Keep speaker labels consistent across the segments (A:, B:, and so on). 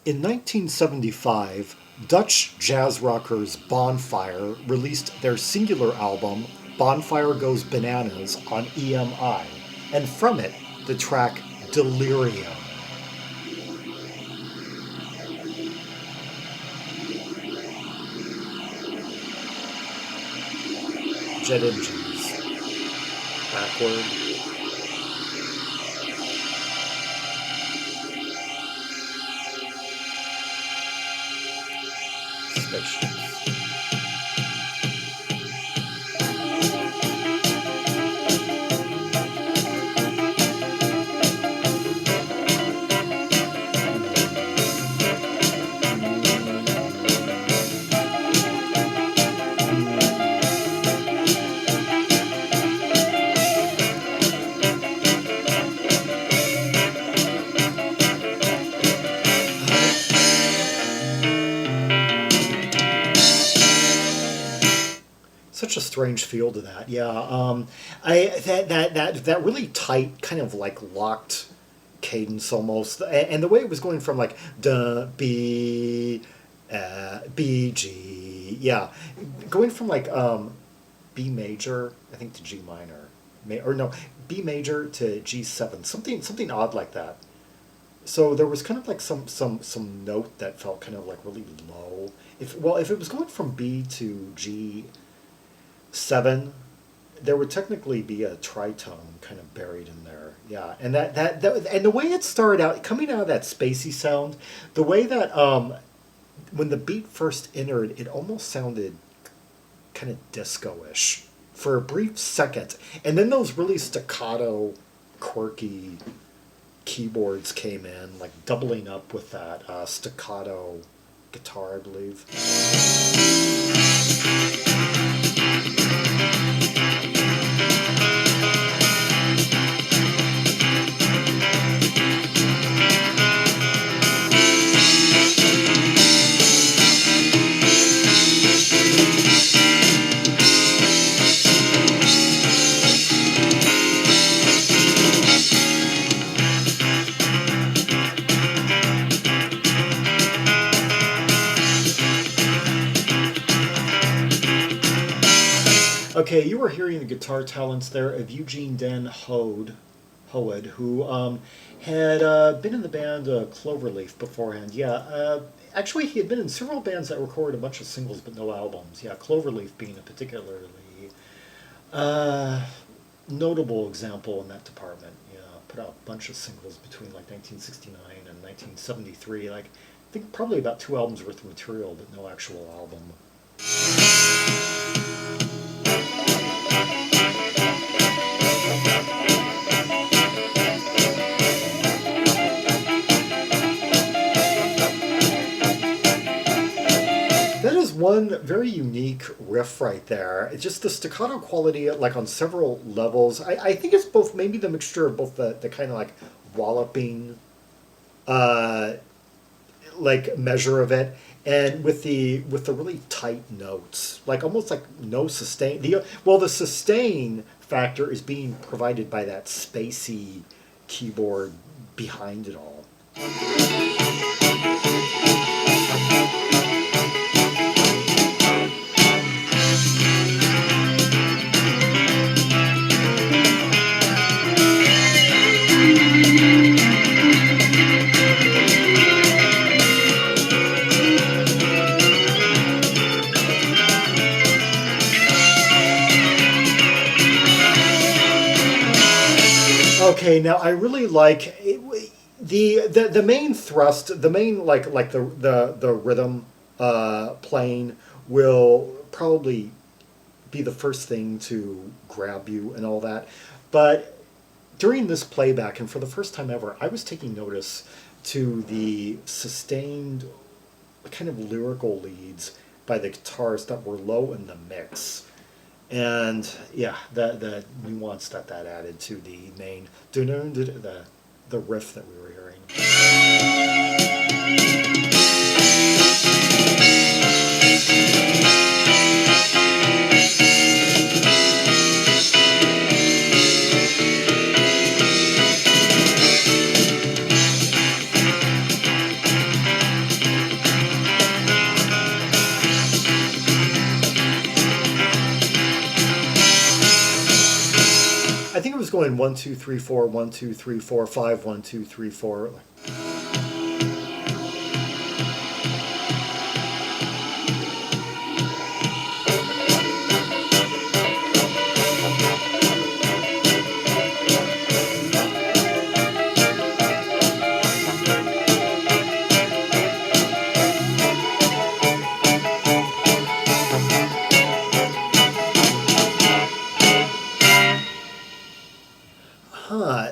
A: In 1975, Dutch jazz rockers Bonfire released their singular album, Bonfire Goes Bananas, on EMI, and from it, the track Delirium. Jet engines. Backward. Spaceships. Such a strange feel to that. Yeah, I that really tight kind of like locked cadence almost, and the way it was going from like da b b g, yeah, going from like B major I think to G minor, or no, B major to G7, something odd like that. So there was kind of like some note that felt kind of like really low. If it was going from B to G7, there would technically be a tritone kind of buried in there. Yeah, and and the way it started out, coming out of that spacey sound, the way that when the beat first entered, it almost sounded kind of disco-ish for a brief second, and then those really staccato, quirky keyboards came in, like doubling up with that staccato guitar, I believe. Okay, you were hearing the guitar talents there of Eugene Den Hoed, who had been in the band Cloverleaf beforehand. Yeah, actually, he had been in several bands that recorded a bunch of singles but no albums. Yeah, Cloverleaf being a particularly uh, notable example in that department. Yeah, put out a bunch of singles between like 1969 and 1973. Like, I think probably about 2 albums worth of material, but no actual album. That is one very unique riff right there. It's just the staccato quality, like on several levels. I think it's both maybe the mixture of both the kind of like walloping, uh, like measure of it, and with the really tight notes, like almost like no sustain. The sustain factor is being provided by that spacey keyboard behind it all. Okay, now I really like the main thrust, the main like the rhythm playing will probably be the first thing to grab you and all that. But during this playback, and for the first time ever, I was taking notice to the sustained kind of lyrical leads by the guitars that were low in the mix. And yeah, the nuance that added to the main the riff that we were hearing. was going 1, 2, 3, 4, 1, 2, 3, 4, 5, 1, 2, 3, 4.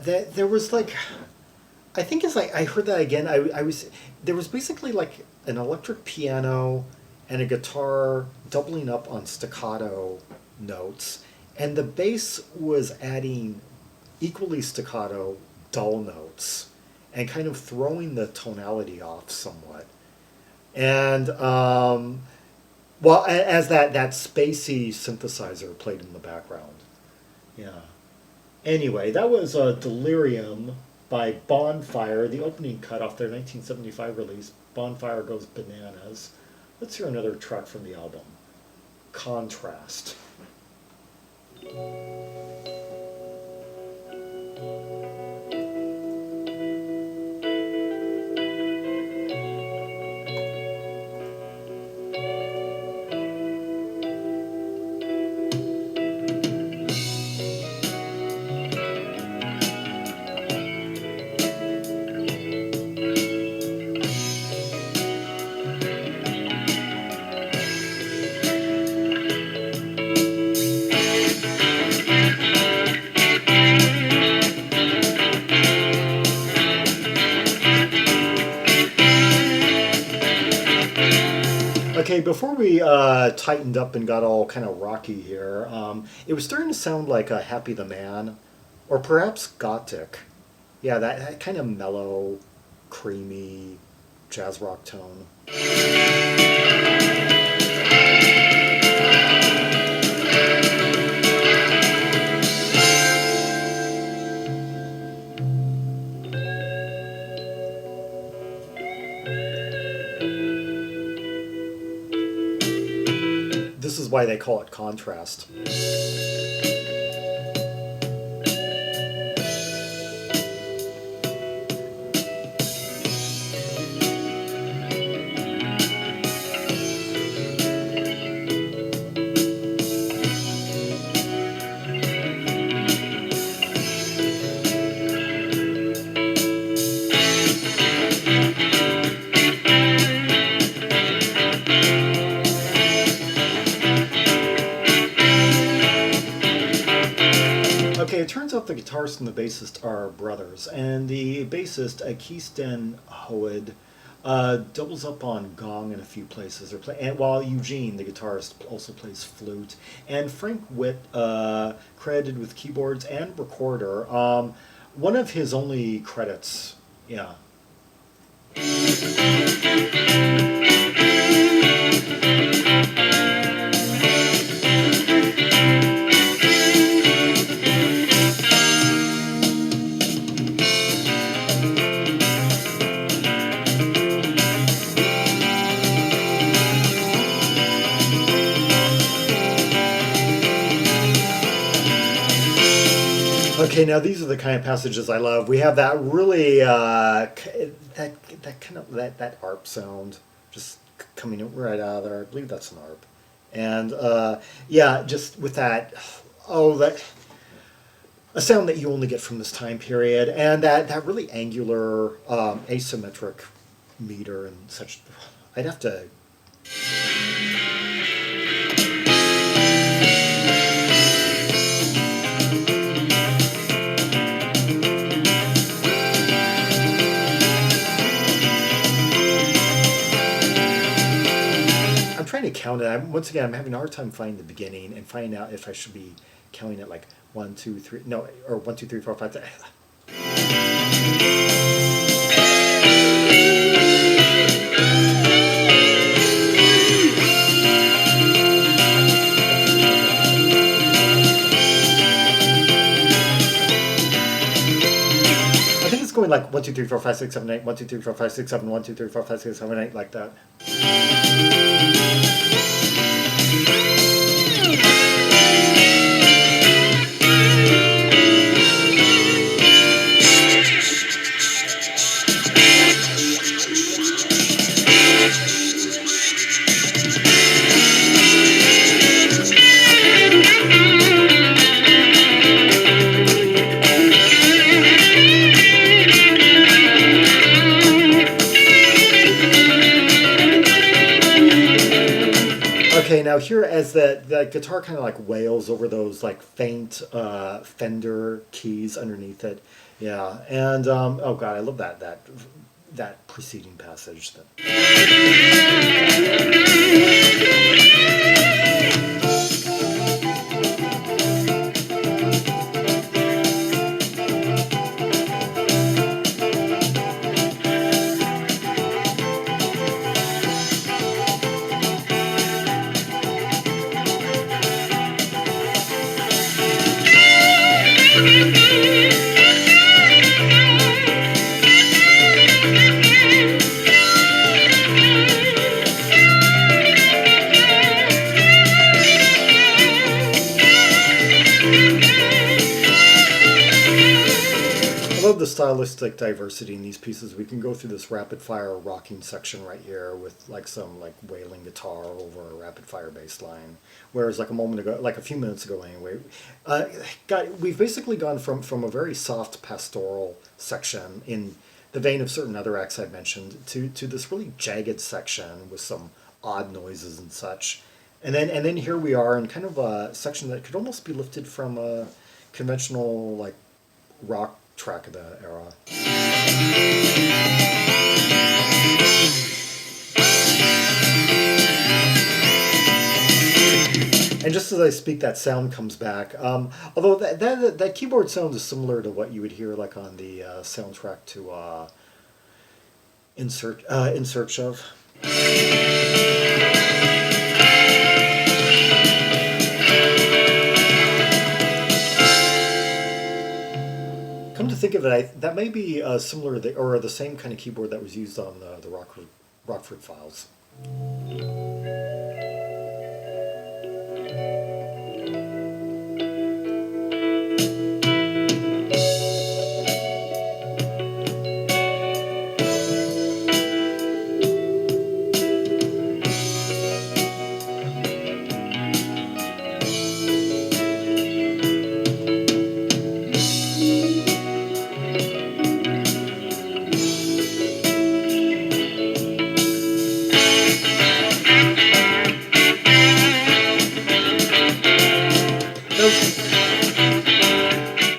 A: That there was like, I think as I heard that again, there was basically like an electric piano and a guitar doubling up on staccato notes, and the bass was adding equally staccato dull notes and kind of throwing the tonality off somewhat. And as that spacey synthesizer played in the background. Yeah. Anyway, that was Delirium by Bonfire, the opening cut off their 1975 release, Bonfire Goes Bananas. Let's hear another track from the album, Contrast. Okay, before we tightened up and got all kind of rocky here, it was starting to sound like Happy the Man, or perhaps Gothic. Yeah, that kind of mellow, creamy jazz rock tone. This is why they call it contrast. Okay, it turns out the guitarist and the bassist are brothers, and the bassist, Kees and Hoed, doubles up on gong in a few places, and while Eugene, the guitarist, also plays flute, and Frank Witte, credited with keyboards and recorder. One of his only credits, yeah. Okay, now these are the kind of passages I love. We have that really that kind of that ARP sound just coming right out of there. I believe that's an ARP, and yeah, just with that a sound that you only get from this time period, and that really angular asymmetric meter and such. I'd have to. Trying to count it. Once again, I'm having a hard time finding the beginning and finding out if I should be counting it like 1, 2, 3, no, or 1, 2, 3, 4, 5, 6. I think it's going like 1, 2, 3, 4, 5, 6, 7, 8, 1, 2, 3, 4, 5, 6, 7, 1, 2, 3, 4, 5, 6, 7, 8, like that. Okay, now here as the guitar kind of like wails over those like faint Fender keys underneath it, yeah, and oh god, I love that preceding passage. I love the stylistic diversity in these pieces. We can go through this rapid fire rocking section right here with like some like wailing guitar over a rapid fire bass line. Whereas like a moment ago, like a few minutes ago anyway, uh, we've basically gone from a very soft pastoral section in the vein of certain other acts I've mentioned to this really jagged section with some odd noises and such. And then here we are in kind of a section that could almost be lifted from a conventional like rock track of the era. And just as I speak, that sound comes back. Although that keyboard sound is similar to what you would hear like on the soundtrack to In Search of. Come to think of it, that may be similar to or the same kind of keyboard that was used on the Rockford Files.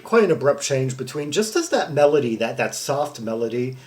A: Quite an abrupt change between just as that melody, that soft melody,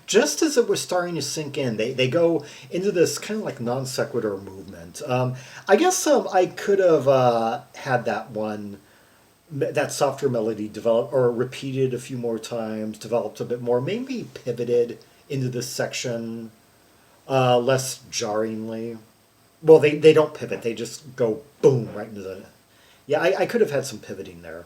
A: just as it was starting to sink in, they go into this kind of like non sequitur movement. I guess I could have had that softer melody develop or repeated a few more times, developed a bit more, maybe pivoted into this section less jarringly. Well, they don't pivot; they just go boom right into the. Yeah, I could have had some pivoting there.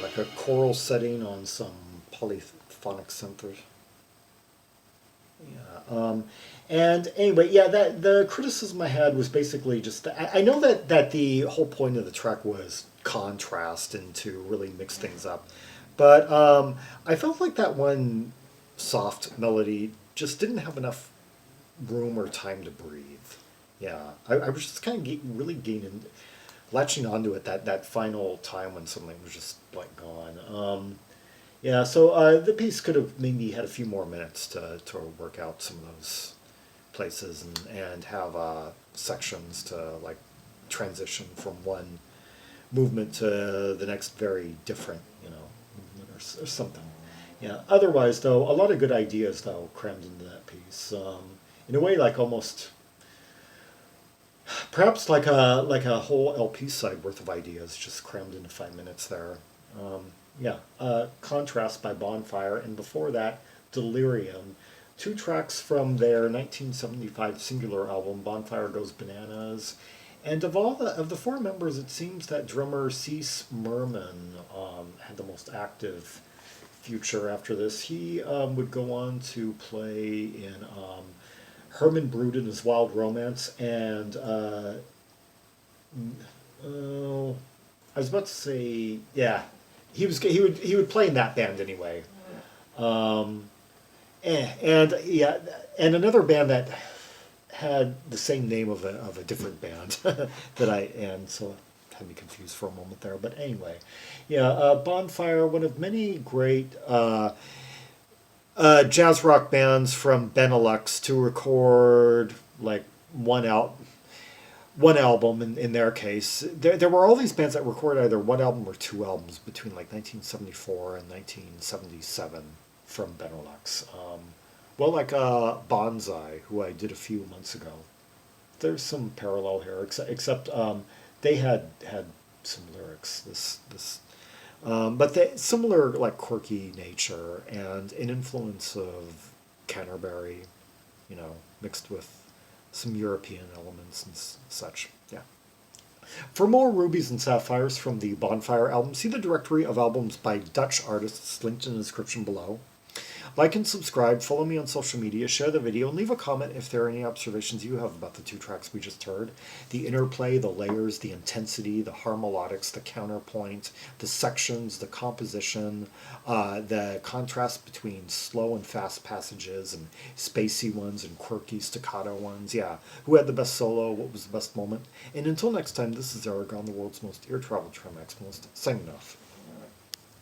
A: Like a choral setting on some polyphonic synthers. Yeah. And anyway, yeah, that the criticism I had was basically just I know that the whole point of the track was contrast and to really mix things up, but I felt like that one soft melody just didn't have enough room or time to breathe. Yeah, I was just kind of really gaining, latching onto it that final time when something was just like gone. Yeah, so the piece could have maybe had a few more minutes to work out some of those places and have sections to like transition from one movement to the next very different, movement or something. Yeah. Otherwise, though, a lot of good ideas though crammed into that piece. In a way, like almost perhaps like a whole LP side worth of ideas just crammed into 5 minutes there. Yeah, Contrast by Bonfire, and before that, Delirium. Two tracks from their 1975 singular album, Bonfire Goes Bananas. And of the four members, it seems that drummer Cees Meerman had the most active future after this. He would go on to play in Herman Brood and His Wild Romance and Oh, I was about to say, yeah, he would play in that band anyway. Um, and yeah, and another band that had the same name of a different band that and so had me confused for a moment there. But anyway, yeah, Bonfire, one of many great jazz rock bands from Benelux to record like one out one album in their case. There were all these bands that recorded either one album or two albums between like 1974 and 1977 from Benelux. Well, like Bonsai, who I did a few months ago. There's some parallel here, except they had some lyrics. But the similar like quirky nature and an influence of Canterbury, mixed with some European elements and such. Yeah. For more rubies and sapphires from the Bonfire album, see the directory of albums by Dutch artists linked in the description below. Like and subscribe, follow me on social media, share the video, and leave a comment if there are any observations you have about the two tracks we just heard. The interplay, the layers, the intensity, the harmonics, the counterpoint, the sections, the composition, the contrast between slow and fast passages and spacey ones and quirky staccato ones. Yeah, who had the best solo? What was the best moment? And until next time, this is Zaragon, the world's most ear travel maximalist, signing off.